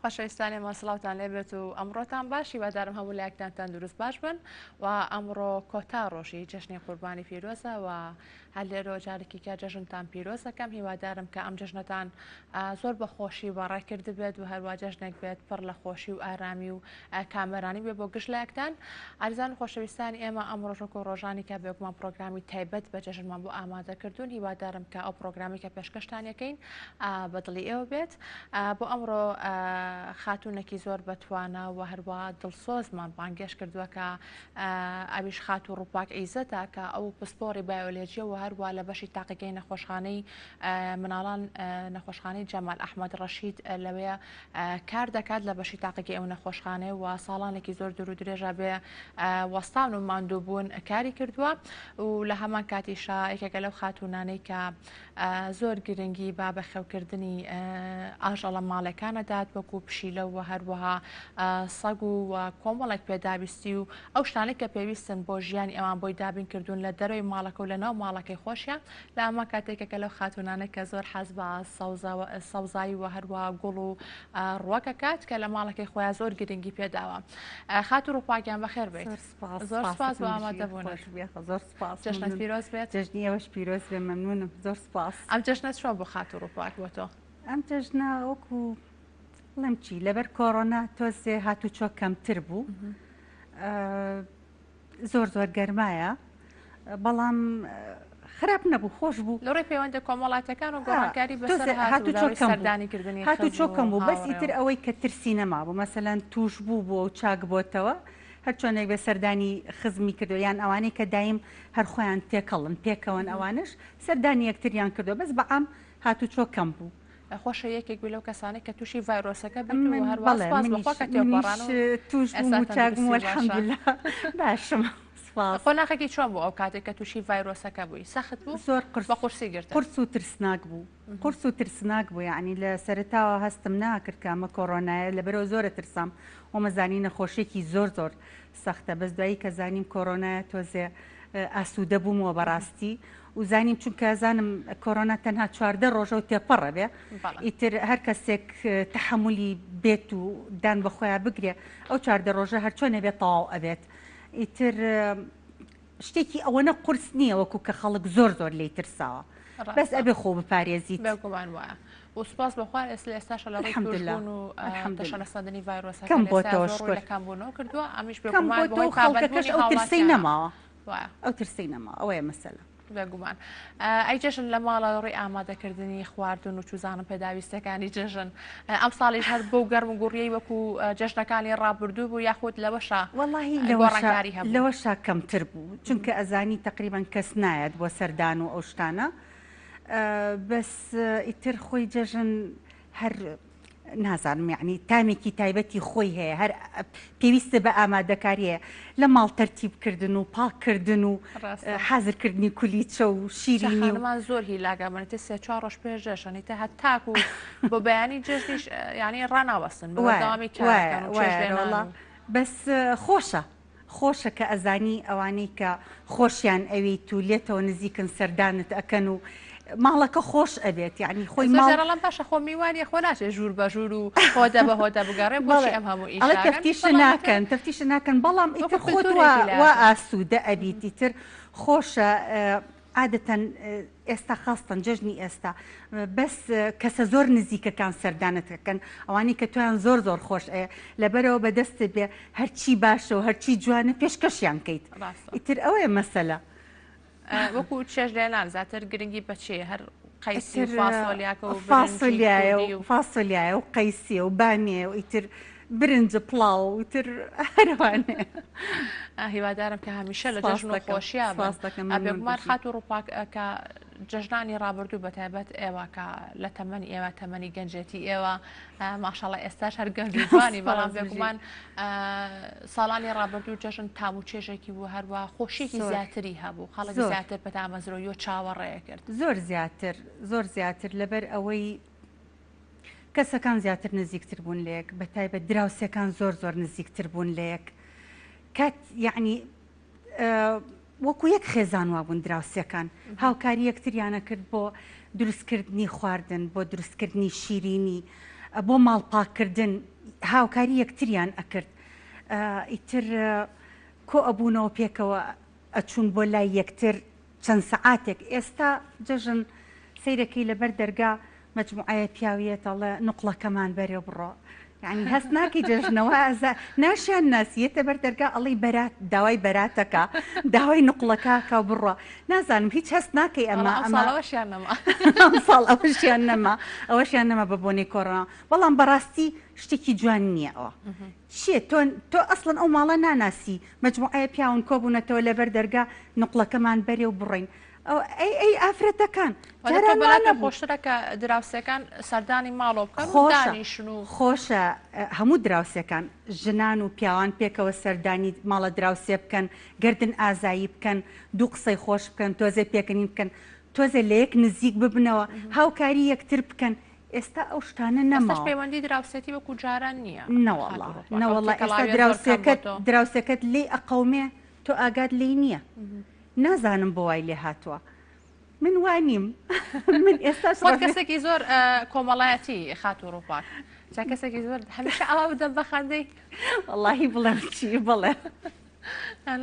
خۆشەویستانی مەسڵاوتان لێبێت و ئەمڕۆتان باش هیوادارم هەموو لایەکتان تەندروست باش بن و ئەمڕۆ کۆتا ڕۆژی جەژنی قوربانی پیرۆزە و هەر لێرەوە جارێکی کە جەژنتان پیرۆز دەکەم هیوادارم کە ئەم جەژنتان زۆر بە خۆشی بەڕێکرد بێت و هەروە جەژنێک بێت پڕ لە خۆشی و ئارامی و کامەرانی بێ بۆ گشت لایەکتان. ئارزان خۆشەویستانی ئێمە ئەمڕۆ ڕۆژێک و ڕۆژانی کە بێگومان پرۆگرامی تایبەت بە جەژنمان بۆ ئامادەکردوون هیوادارم کە ئەو پرۆگرامی کە پێشکەشتان یەکەین بەدڵی ئێوە بێت. بۆ ئەمڕۆ خاتوونێکی زۆر بەتوانە و هەروە دڵسۆزمان بانگێش کردووە کە ئەویش خات و ڕووپاک ئەیزەتە کە ئەو پسپۆری بایۆلۆجیە و هەروە لە بەشی تاقیگەی نەخۆشخانەی مناڵان نەخۆشخانەی جەمال ئەحمەد ڕەشید لەوەیە کار دەکات لە بەشی تاقیگەی ئەو نەخۆشخانەی و ساڵانێکی زۆر دوور و درێژە بێ وەستان و ماندووبوون کاری کردووە و لە هەمان کاتیشا یەکێکە لەو خاتوونانەی کە زۆر گرنگی با بە خێوکردنی ئاژەڵە ماڵەکانەدات وەکو پشیلە و هەروەها سەگ و کۆمەڵێک پێدابیستی و ئەو شتانەی کە پێویستن بۆ ژیانی ئەوان بۆی دابین کردوون لە دەروی ماڵەکە و لە ناو ماڵەکەی خۆشیە لە ئەمە کاتێکەکە لەو خاتوونانە کە زۆر حەز بە سەوزایی و هەروە گوڵ و ڕوەکە کات کە لە ماڵەکەی خۆیان زۆر گرنگی پێداوە. خات و ڕووپاکیان بەخێر بێت. زۆر سپاس بۆ ئامادەبوونەوە. زۆر سپاس. جەژنت پیرۆز بێت. جەژنی ئەوەش پیرۆز بێ مەمنونم. زۆر سپاس. ئەم جەژنە چۆن بۆ خات و ڕووپاک بۆ تۆ؟ ئەم جەژنە وەکو بڵێم چی لەبەر کۆڕۆنا تۆزێ هاتوچۆ کەمتر بوو زۆر زۆر گەرمایە بەڵام خراپ نەبوو خۆش بوو لەڕێ پەیوەندە کۆمەڵاتەکان و گۆڕانکاری بەسەر هاتوچۆکەمدانیکردنی هاتوچۆ کەم بوو بەس ئیتر ئەوەی کە ترسی نەما بوو مەسەلەن توش بوو بۆ و چاک بۆتەوە هەر چۆنێک بە سەردانی خزمی کردو یان ئەوانەی کە دایم هەر خۆیان تێکەڵن پێکەوەن ئەوانش سەردانی یەکتریان کردو بەس بەعام هاتوچۆ کەم بوو. خۆشە یەکێک لەو کەسانی کە تووشی ڤایرۆسەکە بن و هەروە توش بوو چاکم وەلحەمدولیلا باشم. خۆناخێکی چۆن بوو ئەو کاتێک کە تووشی ڤایرۆسەکە بووی سەخت بوو زۆر بە قورسی گرت قورس و ترسناک بوو قورس و ترسناک بوو یعنی لە سەرتاوە هەستم ناکرد کامە کۆڕۆنایە لەبەرەوە زۆرە ترسام ومەزانی نەخۆشیێکی زۆر زۆر سەختە بەس دوایی کە زانیم کۆڕۆنایە تۆزێ ئاسوودە بوومەوە بەڕاستی و زانیم چونکە زانم کۆڕۆنا تەنها 14 ڕۆژە و تێپەڕە بێ ئیتر هەر کەسێک تەحملی بێت و دان بە خۆیان بگرێ ئەو 14 ڕۆژە هەر چۆنە بێت تەواو ئەبێت ئیتر شتێکی ئەوەنە قورس نییە وەکو کە خەڵک زۆر زۆر لی ترساوە بەس ئەبێ خۆ بپارێزیت بێگومان وایە و سوپاس بەخوار ئێستاشە لە ڕێکبوون و تەشەنەسەندنی ڤایرۆسەکە کەم بۆتەوە لە کەمبوونەوە کردووە ئەمیش خەڵکەکەش ئەو ترسەی نەماوە ئەو ترسەی نەما ئەوەیە مەسەلە بێگومان. ئەی جەژن لە ماڵە ڕێی ئامادەکردنی خواردن و چوزانم پێداویستەکانی جەژن ئەم ساڵیش هەر بۆ گەرم و گوڕیەی وەکو جەژنەکانی ڕابردوو بوو یاخود لەوەشە وەڵاهی لەوەشا کەمتر بوو چونکە ئەزانی تقریبان کەس نایەت بۆ سەردان و ئەو شتانە بەس ئیتر خۆی جەژن هەر نازانم یعنی تامێکی تایبەتی خۆی هەیە هەر پێویستە بە ئامادەکاریە لە ماڵ تەرتیبکردن و پاککردن و حازرکردنی کولیچە و شیرینی ومان زۆر هیلاگە بنێتە 3-4 ڕۆژ پێش جەژنیتە هەت تاک و بۆ بەیانی جەژنیش ینی ڕناوەستن بەداوامی بەس خۆشە کە ئەزانی ئەوانەی کە خۆشیان ئەویت و لێتەوە نزیکن سەردانت ئەکەن و ماڵەکە خۆش ئەبێت یعنی خۆی ماڵەڵام باشە خۆ میوانی خۆ ناچێت ژوور بە ژوور و هۆدە بە هۆدە بگەڕێ بۆشی ئەم هەموو ئیش تەفتیش ناکەن بەڵام ئیتر خۆت وا ئاسوودە ئەبیت ئیتر خۆشە عادەتەن ئێستا خاستن جەژنی ئێستا بەس کەسە زۆر نزیکەکان سەردانەتەکەن ئەوانی کە تویان زۆر زۆر خۆش ئەیە لەبەرەوە بەدەست بێ هەرچی باشە و هەرچی جوانە پێشکەشیان کەیت ئیتر ئەوەیە مەسەلە. وەکو چێژ لێنان زیاتر گرنگی بچێ هەر قەیسی فاسۆلیایە و قەیسیە و بامێ و ئیتر برنجە پڵاو و تر هەروانێ هیوادارم کە هەمیشە لە جەژن و خۆشیە بێگومان خات و ڕووپاک کە جەژنانی ڕابردوو بەتایبەت ئێوە کە لە تەمەنی ئێوە تەمەنی گەنجێتی ئێوە ماشەڵڵا ئێستاش هەر گەنج جوانی بەڵام بێگومان ساڵانی ڕابردوو جەژن تام و چێژێکی بوو هەروە خۆشیێکی زیاتری هەبوو خەڵک زیاتر بە تامەزرۆی و چاوەڕێیە کرد زۆر زیاتر لەبەر ئەوەی کەسەکان زیاتر نزیکتر بوون لێک بەتایبەت دراوسەکان زۆر زۆر نزیکتر بوون لێک کات یعنی وەکو یەک خێزان وابوون دراوسەکان هاوکاری یەکتریانە کرد بۆ دروستکردنی خواردن بۆ دروستکردنی شیرینی بۆ ماڵپاکردن هاوکاری یەکتریان ئەکرد ئیتر کۆ ئەبوونەوە پێکەوە ئەچوون بۆ لای یەکتر چەند سەعاتێک ئێستا جەژن سیرەکەی لەبەر دەرگا مەجموعەیە پیاویەتەڵە نوقڵەکەمان بەرێ بڕۆ یعنی هەست ناکەی جەژنەوە ناشیان ناسیێتە بەر دەرگا ئەڵی بەرات داوای بەراتەکە داوای نوقڵەکە بڕۆ نازانم هیچ هەست ناکەی ئەمە ساڵ ئەوەشیان نەما ئەوەشیان نەما بە بۆنەی کۆڕۆنا بەڵام بەڕاستی شتێکی جوان نییە ئەوە چیە تۆ ئەسڵن ئەو ماڵە ناناسی مەجموعەیە پیاون کۆبوونەتەوە لەبەر دەرگا نوقڵەکەمان بەرێ و بڕین ئەی ئافرەتەکان خۆشترەکە دراوسەکان سەردانی ماڵۆ بکەن دانیشن و خۆشە هەموو دراوسەکان ژنان و پیاوان پێکەوە سەردانی ماڵە دراوسێ بکەن گردن ئازایی بکەن دوو قسەی خۆش بکەن تۆزێ پێکەنی بکەن تۆزە لە یەک نزیک ببنەوە هاوکاری یەکتر بکەن ئێستا ئەو شتانە نەماوە پەیوەندی دراوسێتی وەکو جاران نییە نەوەڵڵا ئێستا دراوسەکەت لێ ئەقەومێ تۆ ئاگات لێ نییە نازانم بۆ وای لێ هاتووە من وانیم من ئێستا کەسێکی زۆر کۆمەڵایەتی خات و ڕووپات جا کەسێکی زۆر هەمیشە ئەوە بدەم بەخەندەی وەڵاهی بڵێم چی بڵێ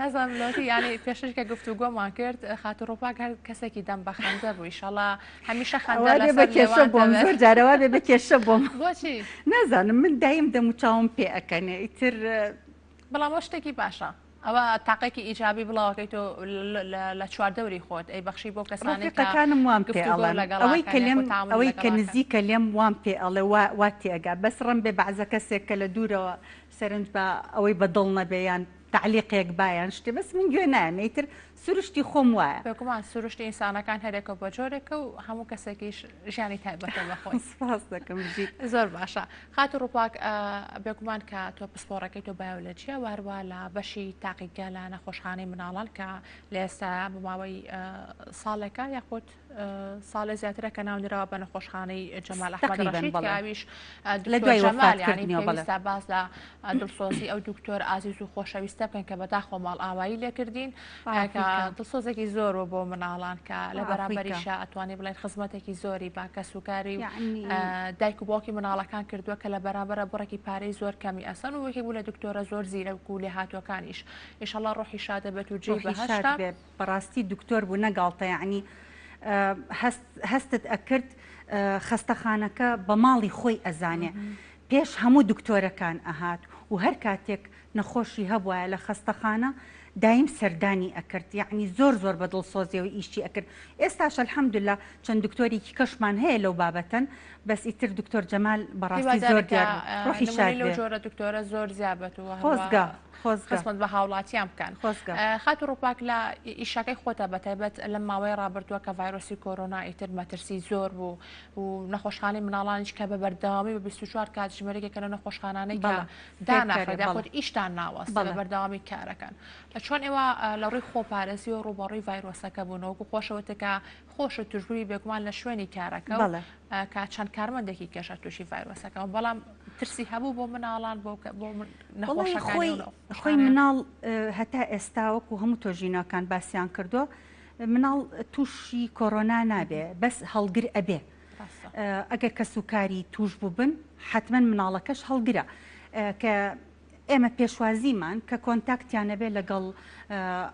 نازانم لۆتی ینی پێشش کە گفتوگۆمان کرد خات و ڕووپاک هەر کەسێکی دەم بەخەندە بوو ئیشەڵا هەمیشە خەندە بە کێشە بۆم زۆر جارەوە بێ بە کێشە بۆم بۆچی نازانم من دایم دەم و چاوم پێ ئەکەنێ ئیتر بەڵام شتێکی باشە ئەوە تاقێکی ئیجابی بڵاوەکەی تۆ لە چواردەوری خۆت ئەی بەخشی بۆ کەسانێکەکانم وان پێ ئەوەی کە نزیکە لێم وان پێ ئەڵێ وا تێگا بەس ڕم بێ بەعزە کەسێک کە لە دوورەوە سەرنج بە ئەوەی بەدڵ نەبێیان تعلیقێک بایان شتێ بەس من گوێ نایەتر سروشتی خۆم وایە بێگومان سروشتی ئینسانەکان هەرێکە بۆ جۆرێکە و هەموو کەسێکیش ژیانی تایبەتە بەخۆی سپاس دەکەم زۆر باشە خات و ڕووپاک بێگومان کە تۆ پسپۆڕەکەی تۆ بایۆلۆجیە واروە لە بەشی تاقیگە لە نەخۆشخانەی مناڵان کە لە ئێستا بماوەی ساڵێکە یاخود ساڵی زیاترە کە ناونراوە بە نەخۆشخانەی جەمال ئەحمەد ڕەشید کە ئاویش لە دوای وەفاتکردنیەوە باز لە دڵسۆزی ئەو دکتۆر ئازیز و خۆشەویستە بکەن کە بەداخۆ ماڵ ئاوایی لێکردین دڵسۆزێکی زۆر بۆ مناڵان کە لە بەرامبەریشە ئەتوانێت بڵێن خزمەتێکی زۆری با کەسوکاری دایک و باوکی مناڵەکان کردووە کە لە بەرامبەرە بڕێکی پارەی زۆر کەمی ئەسەن و وەکی بوو لە دکتۆرە زۆر زیرە و لێ هاتووەکانیش ئیشەڵڵا ڕۆحی شادە بێت و جێی بەهەشتا بەڕاستی دکتۆر بوو نەگاڵتە یعنی هەستت ئەکرد خەستەخانەکە بە ماڵی خۆی ئەزانێ پێش هەموو دکتۆرەکان ئەهات و هەر کاتێک نەخۆشی هەبووە لە خەستەخانە دایم سەردانی ئەکرد یعنی زۆر زۆر بە دڵسۆزیەوە ئیشی ئەکرد ئێستاش الحەمدوللا چەند دکتۆرێکی کەشمان هەیە لەو بابەتەن بەس ئیتر دکتۆر جەمال بەڕاستی زۆر دیار ڕۆحی شاد لەو جۆرە دکتۆرە زۆر زیابەت و خۆزگا خۆزگەسمت بە هاوڵاتیان بکەن خات و ڕووپاک لە ئیشەکەی خۆتە بەتایبەت لەم ماوەی ڕابردووە کە ڤایرۆسی کۆرۆنا ئیتر مەترسی زۆر بوو و نەخۆشخانەی مناڵانیش کە بە بەردەوامی بە 24 کات ژمارەیەکە لە نەخۆشخانانەی کە داناخرێدا خۆت ئیشتان ناوەستە بە بەردەوامی کارەکەن چۆن ئێوە لە ڕووی خۆپارێزی و ڕووبەڕووی ڤایرۆسەکە بوونەوەکو خۆشەوەتەکە خۆشە توشبووی بێگومان لە شوێنی کارەکە کە چەند کارمەندێکی کێشە تووشی ڤایرۆسەکە بەڵام ترسی هەبوو بۆ مناڵان بۆ خۆی مناڵ هەتا ئێستاوەکو هەموو تۆژینەکان باسییان کردو مناڵ تووشی کۆرۆنا نابێ بەس هەڵگر ئەبێ ئەگەر کە سوکاری توش بوو بن حتمما مناڵەکەش هەڵگرە کە ئێمە پێشوازیمان کە کۆنتاکتیانە بێ لەگەڵ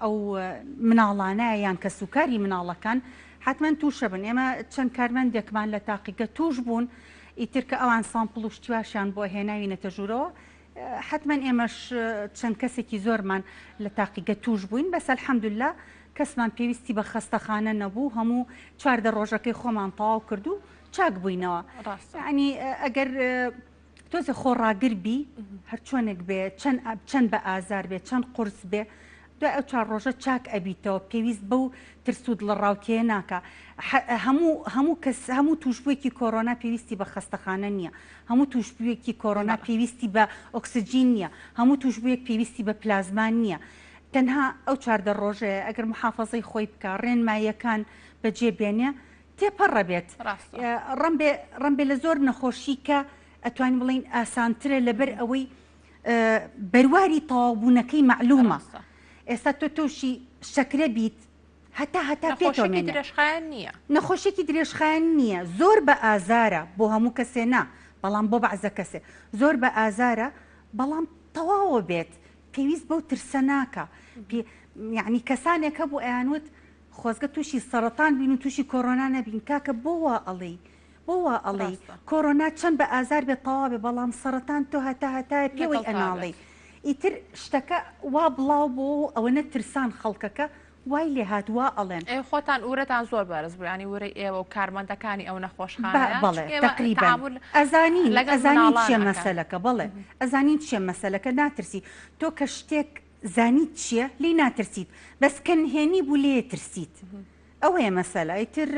ئەو مناڵانە یان کە سوکاری مناڵەکان حتمما تووشە بن ئێمە چەند کارمەندێکمان لە تاقیگە توش بوون ئیتر کە ئەوان سامپڵ و شتیواشیان بۆ هێناوینەتە ژوورەوە حتمما ئێمەش چەند کەسێکی زۆرمان لە تاقیگە توش بووین بەس الحەمدوللا کەسمان پێویستی بە خەستەخانە نەبوو هەموو چواردە ڕۆژەکەی خۆمان تەواو کردو چاک بووینەوە ینی ئەگەر تۆزە خۆڕاگر بی هەر چۆنێک بێ چەند بە ئازار بێ چەند قورس بێ دوای ئەو چوار ڕۆژە چاک ئەبیتەوە پێویست بەو ترسود لە ڕاوتێ ناکە هەموو توشبوویەکی کۆرۆنا پێویستی بە خەستەخانە نییە هەموو توشبوویەکی کۆرۆنا پێویستی بە ئۆکسجین نییە هەموو توشبوویەک پێویستی بە پلازمان نییە تەنها ئەو چواردە ڕۆژەیە ئەگەر محافەزەی خۆی بکە ڕێنماییەکان بەجێبێنێ تێپەڕە بێت ڕەمبێ لە زۆر نەخۆشی کە ئەتوانین بڵین ئاسانترە لەبەر ئەوەی بەرواری تەواوبوونەکەی معلومە ئێستا تۆ تۆشی شەکرە بیت هەتا درێژخایەن نییە نەخۆشیێکی درێژخایەن نییە زۆر بە ئازارە بۆ هەموو کەسێ نا بەڵام بۆ بەعزە کەسێ زۆر بە ئازارە بەڵام تەواوە بێت پێویست بەو ترسە ناکە یعنی کەسانێکە بۆ ئەیانوت خۆزگە تووشی سەرەتان بین و تووشی کۆرۆنا نەبین کاکە بۆوە ئەڵێ بۆوە ئەڵێ کۆرۆنا چەند بە ئازار بێت تەوا بێ بەڵام سەرەتان تۆ هەتایە پێوەی ئەناڵێ ئیتر شتەکە وا بڵاو بۆ ئەوە نەترسان خەڵکەکە وای لێ هاتووە ئەڵێن خۆتان ئورەتان زۆر بەرز بوو ینی وەرەی ئێوە و کارمەندەکانی ئەو نەخۆشخانە بەڵێ تقریبان ئەزانین چیە مەسەلەکە بڵێ ئەزانین چیە مەسەلەکە ناترسی تۆ کە شتێک زانیت چییە لی ناترسیت بەس کەنهێنی بوو لێ ترسیت ئەوەیە مەسەلە ئیتر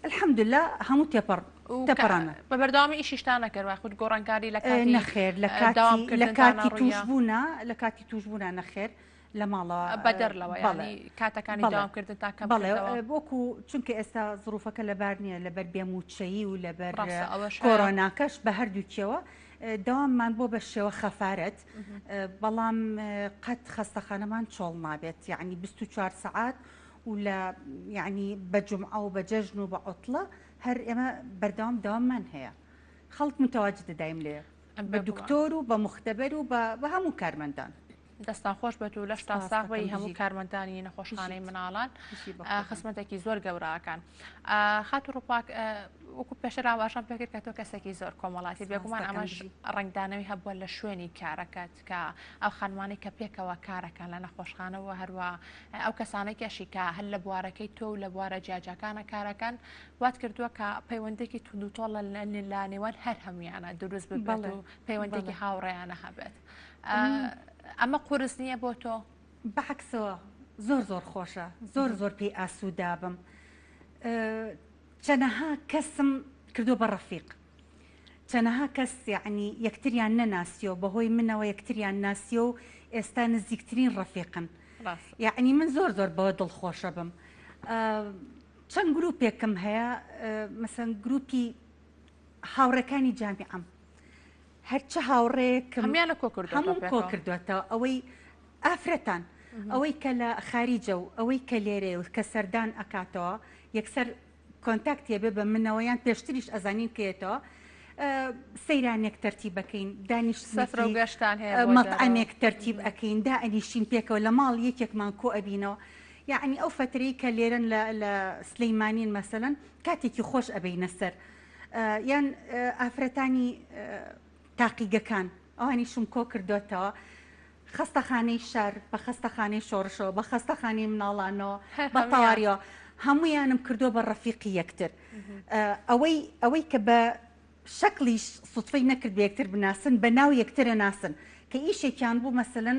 الحەمدوللا هەموو تێپەڕانە بە بەردەوامی ئیشیشتان نەکرد خود گۆڕانکاری لە نەخێر لە کاتی توشبوونا نەخێر لە ماڵەوە بەدەرلەوە کاتەکانی داوامکردن تاکەم بەڵێ وەکو چونکە ئێستا زروفەکە لەبار نییە لەبەر بێموچەیی و لەبەر کۆڕۆناکەش بە هەردووکیەوە داواممان بۆ بە شێوە خەفارەت بەڵام قەت خەستەخانەمان چۆڵ نابێت یعنی 24 سعات و لە یعنی بە جومعە و بە جەژن و بە عوتڵە هەر ئێمە بەردەوام داواممان هەیە خەڵک متەواجد دەدایم لێ بە دکتۆر و بە مختبەر و بە هەموو کارمەندان دەستان خۆش بێت و لە شتا ساغبەی هەموو کارمەندانی نەخۆشخانەی مناڵان خزمەتێکی زۆر گەوراکان خات و ڕووپاک وەکو پێشتر ئاواشان پێکرد کە تۆ کەسێکی زۆر کۆمەڵاتی بێگومان ئەمەش ڕنگدانەوەی هەبووە لە شوێنی کارەکەت کە ئەو خانمانی کە پێکەوە کارەکان لە نەخۆشخانەوە هەروە ئەو کەسانێکیشی کە هەر لە بوارەکەی تۆ و لە بوارە جیاجەکانە کارەکان وات کردووە کە پەیوەندێکی توندوتۆڵە لە نێوان هەر هەمویانە دروست ببێت و پەیوەندێکی هاوڕێیانە هەبێت ئەمە قورس نییە بۆ تۆ بەعکسەوە زۆر خۆشە زۆر پێی ئاسوودا بم چەنەها کەسم کردو بە ڕەفیق چەنەها کەس یعنی یەکتریان نەناسیەوە بەهۆی منەوە یەکتریان ناسیە و ئێستا نزیکترین ڕەفیقن یعنی من زۆر بەوە دڵخۆشە بم چەند گروپێکم هەیە مەسەن گروپی هاوڕەکانی جامیعەم هەرچە هاوڕێکم هەمیانە هەموو کۆ کردوێتەوە ئەوەی ئافرەتان ئەوەی کە لە خاریجە و ئەوەی کە لێرێ و کە سەردان ئەکاتەوە یەکسەر کۆنتاکتێ بێ بە منەوەیان پێشتریش ئەزانین کێتەوە سەیرانێک تەرتیبەکەین دانیشتان هەیە مەطعەمێک تەرتیب ئەەکەین دا ئەنیشین پێکەوە لە ماڵ یەکێکمان کۆ ئەبینەوە یعنی ئەو فترەی کە لێرن لە سلەیمانین مەسەلەن کاتێکی خۆش ئەبینە سەر یان ئافرەتانی تاقیگەکان ئەوانیشم کۆ کردوێتەوە خەستەخانەی شار بە خەستەخانەی شۆڕشەوە بە خەستەخانەی مناڵانەوە بە تاواریەوە هەمویانم کردو بە ڕەفیقی یەکتر ئەوەی کە بە شەکلیش سوتفەی نەکرد بە یەکتر بناسن بە ناو یەکترە ناسن کە ئیشێکیان بوو مەسەلەن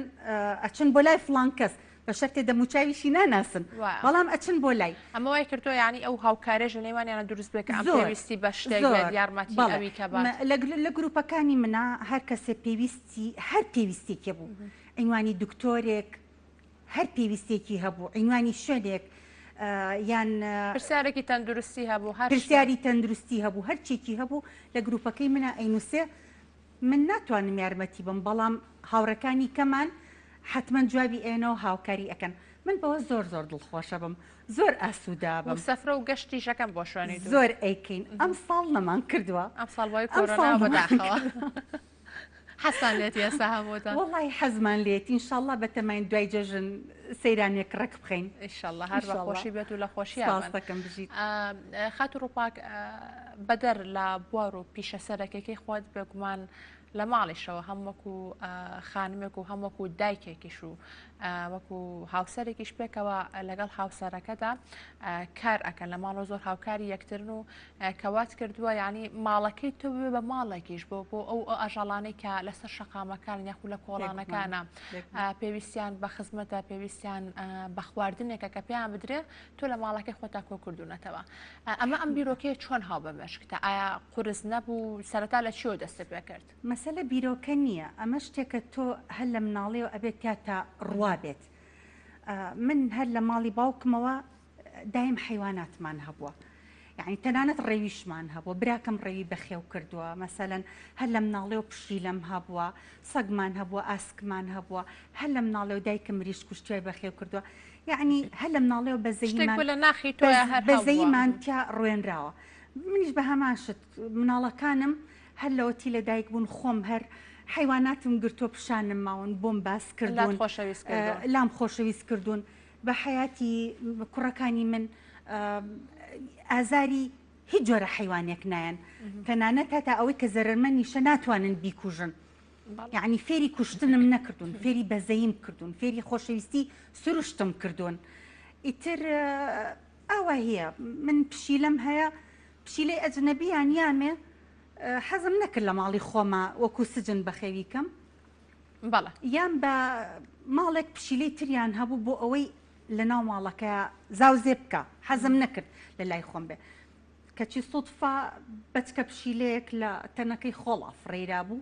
ئەچن بۆ لای فڵان کەس بە شەرتێ دەموچاویشی ناناسن بەڵام ئەچن بۆ لای ئەمە وای کردو ینی ئەو هاوکارێژ نێوانیانە دروست بێت کە ئەم پێویستی بە شتێک یارمەتی ئەوی کە لە گروپەکانی منە هەر کەسێ پێویستی هەر پێویستێکی بوو عینوانی دکتۆرێک هەر پێویستێکی هەبوو عینوانی شوێنێک یان پرسیارێکی تەندروستی هەبوو پرسیاری تەندروستی هەبوو هەرچێکی هەبوو لە گروپەکەی منە ئەینوسێ من ناتوانم یارمەتی بم بەڵام هاوڕەکانی کەمان حتمما جوابی ئێنەوە هاوکاری ئەەکەن من بەوە زۆر دڵخۆشە بم زۆر ئاسوودا بم سەفرە و گەشتی شەکەم بۆ شوێنی زۆر ئەیکەین ئەم ساڵ نەمان کردووە ئەم ساڵ کۆرۆنا بەداخەوە حەسان لێت ئێستا هەمووتان وەڵی حەزمان لێت ئینشاءڵڵا بەتەماین دوای جەژن سەیرانێک ڕێک بخەین ئینشاءڵڵا هەر بە خۆشی بێت و لە خۆشییاستەکەم بژیت خات و ڕووپاک بەدەر لە بوار و پیشە سەرەکێکی خۆت بێگومان لە ماڵیشەوە هەم وەکو خانمێک و هەم وەکو دایکێکیش و وەکو هاوسەرێکیش پێکەوە لەگەڵ هاوسەرەکەدا کار ئەکەن لە ماڵەوە زۆر هاوکاری یەکترن و کەوات کردووە ینی ماڵەکەی تۆ بێ بە ماڵێکیش بۆ ئەو ئاژەڵانەی کە لەسەر شەقامەکان یاخو لە کۆڵانەکانە پێویستیان بە خزمەتە پێویستیان بە خواردنێکە کە پێیان بدرێ تۆ لە ماڵەکەی خۆتا کۆ کردوونەتەوە ئەمە ئەم بیرۆکەیە چۆن هاو بەمەشکتە ئایا قورس نەبوو سەرەتا لە چیۆ دەستە پێ کرد مەسەلە بیرۆکە نییە ئەمە شتێکە تۆ هەر لە مناڵەوە ئەبێت تا ڕوا بێت من هەر لە ماڵی باوکمەوە دایم حیواناتمان هەبووە یعنی تەنانەت ڕێویشمان هەبووە براکەم ڕێوی بەخێو کردووە مەسەلەن هەر لە مناڵێ و پشتی لەم هەبووە سەگمان هەبووە ئاسکمان هەبووە هەر لە مناڵێ و دایکم ریش کوشتوای بەخێو کردووە یعنی هەر لە مناڵێ و بەزەیمان تیا ڕوێنراوە منیش بە هەمان شت مناڵەکانم هەر لەوەتی لەدایک بوون خۆم هەر حیواناتم گرتۆ پیشانم ماون بۆم باس کردوون لام خۆشەویست کردوون بە حیاتی کوڕەکانی من ئازاری هیچ جۆرە حیوانێک نایەن تەنانەت هەتا ئەوەی کە زەرمەنیشە ناتوانن بیکوژن یعنی فێری کوشتنم نەکردوون فێری بەزەیم کردوون فێری خۆشەویستی سروشتم کردوون ئیتر ئەوە هەیە من پشیلەم هەیە پشیلەی ئەجنەبییان یامێ حەزم نەکرد لە ماڵی خۆمە وەکو سجن بەخێویکەم یان بە ماڵێک پشیلەی تریان هەبوو بۆ ئەوەی لە ناو ماڵەکە زاوزێ بکە حەزم نەکرد لە لای خۆم بێ کەچی سوودفا بەچکە پشیلەیەک لە تەنەکەی خۆڵە فڕێرا بوو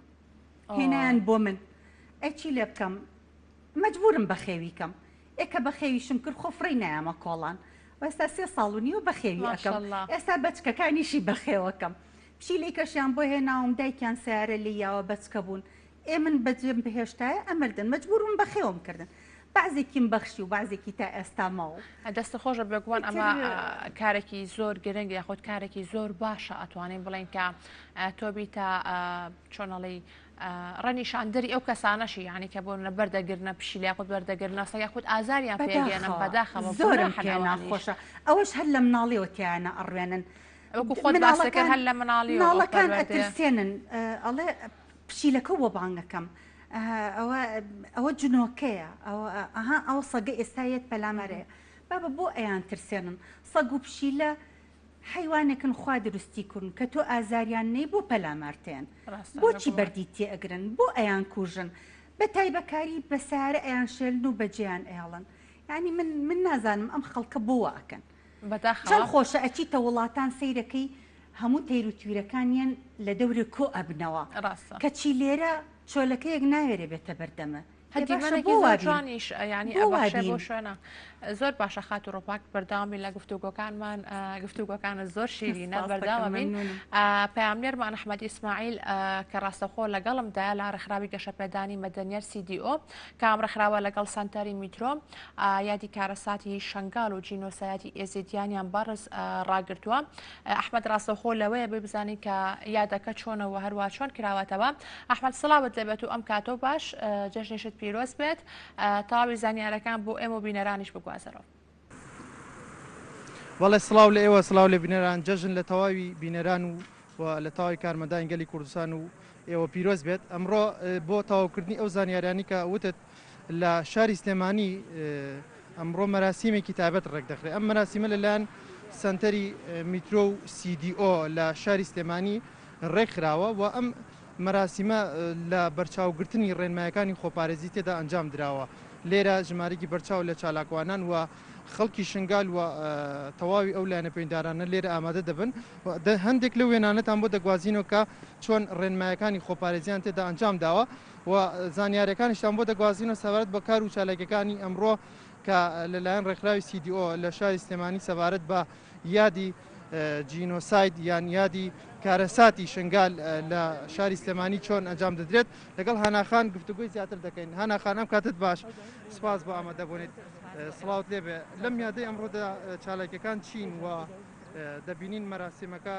هێنایان بۆ من ئەچی لێ بکەم مەجبورم بەخێویکەم ئێکە بەخێویشم کرد خۆ فڕی نایامە کۆڵان ئێستا 3 ساڵ و نیوە بەخێوی ئەەکەم ئێستا بەچکەکانیشی بەخێوەکەم پشیلەی کەشیان بۆ هێناوم دایکیان سیارە لێیاوە بەچکە بوون من بەجێم بهێشتایە ئەمردن مەجبورم بەخێوم کردن بعضێکیم بەخشی و بعضێکی تا ئێستا ماوە دەستە خۆشە بێگوان ئەمە کارێکی زۆر گرنگ یاخود کارێکی زۆر باشە ئەتوانین بڵێن کە تۆبی تا چۆنەڵی ڕەنیشاندەری ئەو کەسانەشی یعنی کە بۆ بەردەگرنە پشیلە یاخود بەردەگرنە سە یاخود ئازاریان پێگەێنم بەداخەوە زۆرم ناخۆشە ئەوەش هەر لە مناڵیەوە تیانە ئەڕوێنن وەکو خۆت باسەکە هەر لە مناڵەکان ئەترسێنن ئەڵێ پشیلەکە بۆ بانگەکەم ئەوە جنۆکەیە ئەوە سەگە ئێستایەت پەلامەرەیە بابە بۆ ئەیان ترسێنن سەگ و پشیلە حیوانێکن خوا دروستی کردن کە تۆ ئازاریان نەی بۆ پەلامارتێن بۆچی بەردی تێئەگرن بۆ ئەیان کوژن بە تایبەکاری بە سارە ئەیان شێلن و بەجێیان ئێڵن یعنی من نازانم ئەم خەڵکە بۆوە ئەکەن چەند خۆشە ئەچیتە وڵاتان سەیرەکەی هەموو تەیر و تویرەکانیان لە دەورە کۆ ئەبنەوە کەچی لێرە چۆلەکەیەک ناوێرە بێتە بەردەمە هەدیمانێکیش ینی بۆ شوێنە زۆر باشە خات و ڕۆپاک بەرداوامی لە گفتوگۆکانمان گفتوگۆکانە زۆر شیرینە بەرداوامین پەیامنێرمان ئەحمەد ئیسماعیل کە ڕاستەخۆ لەگەڵمدایە لە ڕێکخراوی گەشەپێدانی مەدەنیەر CDO کام ڕێکخراوە لەگەڵ سەنتەری میترۆ یادی کارەساتی شنگال و جینۆسایەتی ئێزیدیانیان بەڕز ڕاگرتووە ئەحمەد ڕاستەخۆ لەوەیە بێ بزانین کە یادەکە چۆنەوە هەروە چۆن کراوەتەوە ئەحمەد سڵاوت لەبێت و ئەم کاتۆ باش جەژنیشت پیرۆز بێت تاوی زانیارەکان بۆ ئێمە و بینەرانیش بگوازەرەوە وەڵێ سڵاو لە ئێوە سڵاو لە بینەران جەژن لە تەواوی بینەران و لە تاوای کارمەندان گەلی کوردستان و ئێوە پیرۆز بێت ئەمڕۆ بۆ تاواکردنی ئەو زانیارانی کە وتت لە شاری سلێمانی ئەمڕۆ مەراسیمێکی تایبەت ڕێک دەخرێت ئەم مەراسیمە لەلایەن سنتەری میترۆ و CDO لە شاری سلێمانی ڕێکخراوە و ئەم مەراسیمە لە بەرچاوگرتنی ڕێنمایەکانی خۆپارێزی تێدا ئەنجام درراوە لێرە ژمارەی بەرچاو لە چالاکوانان و خەڵکی شنگال و تەواوی ئەو لایەنە پەیدارانە لێرە ئامادە دەبن هەندێک لە وێنانەتان بۆ دەگوازینەوە کە چۆن ڕێنمایەکانی خۆپارێزیان تێدا ئەنجام داوە و زانیارەکانیشتان بۆ دەگوازینەوە سەبارەت بە کار و چالاکیەکانی ئەمڕۆ کە لەلایەن ڕێکخراوی CDO لە شاری سلێمانی سەبارەت بە یادی جینۆساید یان یادی کارەساتی شنگال لە شاری سلێمانی چۆن ئەنجام دەدرێت لەگەڵ هەناخان گفتوگوی زیاتر دەکەین هەناخان ئەم کاتت باش سپاس بۆ ئامادەبوونیت سڵاوت لێبێ لەم یادەی ئەمڕۆدا چالاکیەکان چین و دەبینین مەراسیمەکە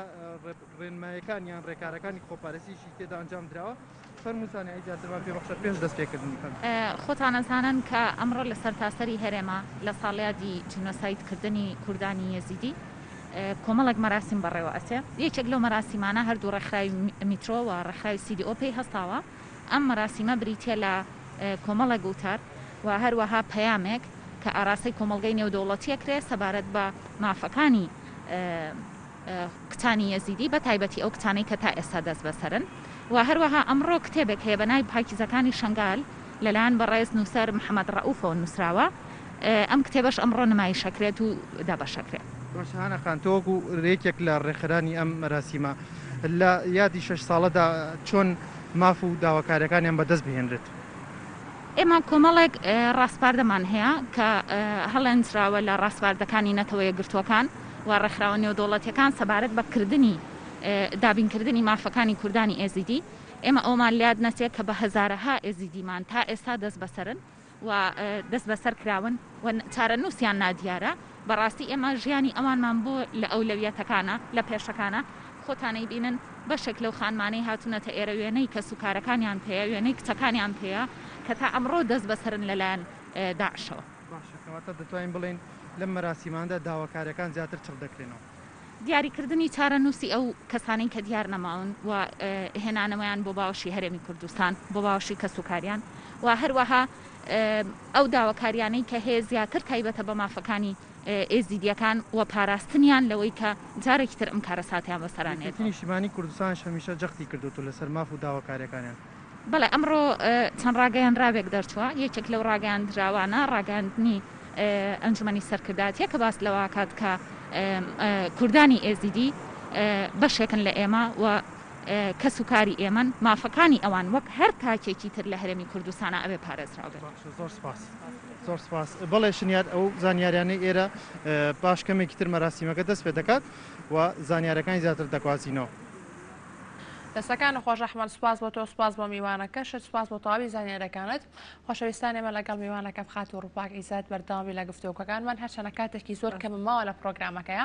ڕێنمایەکان یان ڕێکارەکانی خۆپارێزیشی تێدا ئەنجام درراوە فەرمووتانە ئیجازەمان پێبەخشە پێش دەستپێکردنی خۆتان ئەزانن کە ئەمڕۆ لە سەرتاسەری هەرێما لە ساڵیادی جینۆسایدکردنی کوردانی یەزیدی کۆمەڵێک مەراسیم بەڕێوە ئەچێ یەکێک لەو مەراسیمانە هەردوو ڕێکخراوی میترۆ و ڕێکخراوی CDO پێی هەستاوە ئەم مەراسیمە بریتە لە کۆمەڵە گوتار و هەروەها پەیامێک کە ئاراستەی کۆمەڵگەی نێودەوڵەتیە کرێ سەبارەت بە مافەکانی کتانی یەزیدی بە تایبەتی ئەو کتانەی کە تا ئێستا دەست بەسەرن و هەروەها ئەمڕۆ کتێبێک هەیە بە ناوی پاکیزەکانی شنگال لەلایەن بەڕێز نووسەر محەممەد ڕەئوفەوە نووسراوە ئەم کتێبەش ئەمڕۆ نمایشەکرێت و دابەشەکرێت ڕۆژهانەخان تۆوەکو ڕێکێک لە ڕێکخرانی ئەم مەراسیمە لە یادی 6 ساڵەدا چۆن ماف و داواکاریەکانیان بەدەست بهێنرێت ئێمە کۆمەڵێک ڕاستپاردەمان هەیە کە هەڵێنراوە لە ڕاستپاردەکانی نەتەوەیە گرتوەکان و ڕێکخراوە نێودەوڵەتیەکان سەبارەت بە کردنی دابینکردنی مافەکانی کوردانی ئێزیدی ئێمە ئەومان لات نەچێت کە بە هەزارەها ئێزیدیمان تا ئێستا دەست بەسەرن و دەست بەسەر کراون و چارە نووسیان نادیارە بەڕاستی ئێمە ژیانی ئەوانمان بۆ لە ئەولەویەتەکانە لە پێشەکانە خۆتانەی بینن بەشێک لەو خانمانەی هاتوونەتە ئێرە وێنەی کە سوکارەکانیان پێەیە وێنەی کچەکانیان پێەیە کە تا ئەمڕۆ دەست بەسەرن لەلایەن داعشەوە. باشەکەواتە دەتوانین بڵێن لەم مەراسیماندا داواکاریەکان زیاتر چڕ دەکرێنەوە. دیاریکردنی چارەنووسی ئەو کەسانەی کە دیار نەماون و هێنانەوەیان بۆ باوەشی هەرێمی کوردستان بۆ باوەشی کەسوکاریان و هەروەها ئەو داواکاریانەی کە هەیە زیاتر تایبەتە بە مافەکانی ئێزیدیەکان و پاراستنیان لەوەی کە جارێکی تر ئەم کارە ساتیان بەسەرانێت. نیشتیمانی کوردستان هەمیشە جەختی کردوتە لەسەر ماف و داواکاریەکانیان. بەڵێ ئەمڕۆ چەند ڕاگەیان ڕابێک دەرچووە یەکێک لەو ڕاگەیان دراوانە ڕاگەاندنی ئەنجومەنی سەرکرداتیە کە باس لەواکات کە کوردانی ئێزیدی بەشێکن لە ئێمە و کەسوکاری ئێمەن مافەکانی ئەوان وەک هەر تاکێکی تر لە هەرێمی کوردستانە ئەبێ پارێزراوبێت. زۆر سپاس. بەڵێ شنیار ئەو زانیاریانەی ئێرە پاش کەمێکی تر مەراسیمەکە دەست پێ دەکات و زانیارەکانی زیاتر دەکوازینەوە. دەستەکان خۆش ئەحمەد سوپاس بۆ تۆ سوپاس بۆ میوانەکەشت سوپاس بۆ تەواوی زانیارەکانت خۆشەویستان ئێمە لەگەڵ میوانەکەم خات و ڕووپاک ئیزات بەردەوامی لە گفتوگۆکەکانمان هەرچەنە کاتێکی زۆر کەم ماوە لە پرۆگرامەکەیە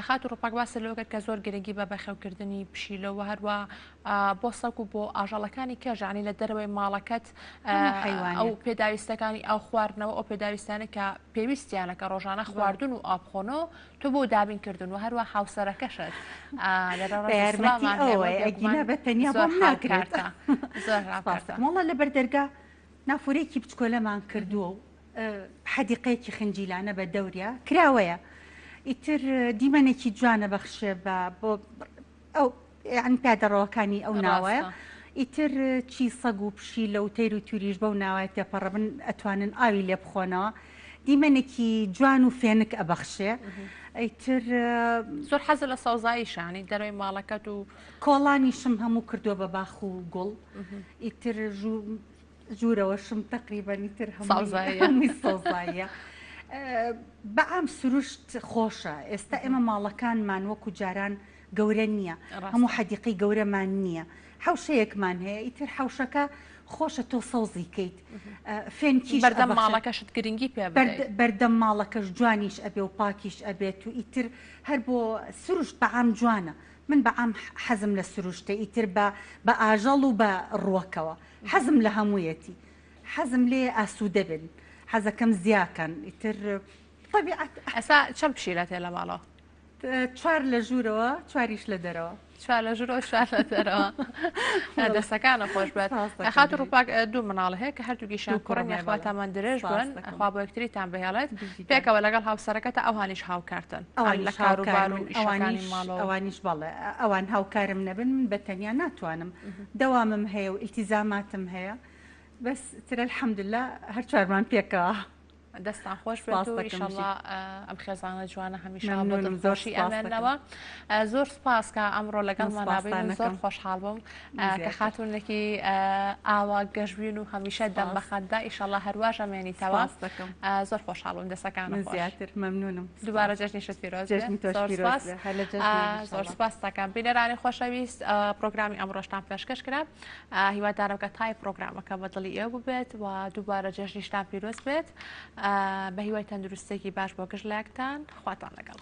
خات و ڕووپاک باس لەوە کرد کە زۆر گرنگی بە بەخێوکردنی پشیلەوە هەروە بۆ سەک و بۆ ئاژەڵەکانی کێژانی لە دەرەوەی ماڵەکەت ئەو پێداویستەکانی ئەو خواردنەوە ئەو پێداویستانە کە پێویستیانە کە ڕۆژانە خواردن و ئاپخۆنەوە تۆ بۆ دابینکردن و هەروە هاوسەرەکەشت ئەگینە بە تەنیا بۆم ناکرێت مڵە لە بەردەرگا نافورێکی بچکۆلەمان کردووە و حەدیقەیەکی خنجیلانە بە دەوریا کراوەیە ئیتر دیمەنێکی جوانە بەخشێ بە بۆ ئەو یان پیادەڕەوەکانی ئەو ناوەیە ئیتر چی سەگ و پشی لەو تەیر و توریش بەو ناوای تێپەڕەبن ئەتوانن ئاوی لێ بخۆنەوە دیمەنێکی جوان و فێنک ئەبەخشێ ئەیتر زۆر حەزە لە سەوزایی شانی دەروی ماڵەکەت و کۆڵانیشم هەموو کردووە بە باخ و گوڵ ئیتر ژوورەوەشم تقریبەنی تر هەمووی سەوزاییە بەعام سروشت خۆشە ئێستا ئێمە ماڵەکانمان وەکو جاران گەورە نییە هەموو حەدیقەی گەورەمان نییە حوشەیەکمان هەیە ئیتر حوشەکە خۆشە تۆ سەوزی کەیت فێنکیش بەردەم ماڵەکەشت گرنگی پێ بەردەم ماڵەکەش جوانیش ئەبێ و پاکیش ئەبێت و ئیتر هەر بۆ سروشت بەعام جوانە من بەعام حەزم لە سروشتە ئیتر بە ئاژەڵ و بە ڕووەکەوە حەزم لە هەموویەتی حەزم لێ ئاسوودە بن حەزەکەم زیاکەن ئیتر طبیعەت ئەسا چەند پشیلەت هەیە لە ماڵەوە چوار لە ژوورەوە چواریش لە دەرەوە چوار لە ژوورەوە چوار لە دەرەوە دەستەکانە خۆش بێت خات و ڕووپاک دوو مناڵ هەیە کە هەردووگیشان کوڕنی خواتەمان درێژ بن خوا بۆ یەکتریتان بهێڵێت پێکەوە لەگەڵ هاوسەرەکەتە ئەوانیش هاوکارتن لە کاروبار و ئەوانیش بەڵێ ئەوان هاوکارم نەبن من بە تەنیا ناتوانم دەوامم هەیە و ئیلتیزاماتم هەیە بەس ترە الحەمدلله هەر چوارمان پێکەوە دەستان خۆش بێت و ئینشەڵڵا ئەم خێزانە جوانە هەمیشە بۆ دڵخۆشی ئەمێنەوە زۆر سپاس کە ئەمڕۆ لەگەڵمان نابێت زۆر خۆشحاڵ بووم کە خاتونێکی ئاوا گەشتبوون و هەمیشە دەم بەخەندا ئینشەڵڵا هەروەش ئەمێنیتەوە زۆر خۆشحاڵ بووم دەستەکان زیاتر مەمنونم دووبارە جەژنیشت پیرۆز زۆر سپاس دەکەم بینەرانی خۆشەویست پرۆگرامی ئەمڕۆشتان پێشکەش کرا هیوادارم کە تای پرۆگرامەکە بە دڵی ئێوە ببێت و دووبارە جەژنیشتان پیرۆز بێت بە هیوای تەندروستێکی باش بۆ گشت لایەکتان خواتان لەگەڵ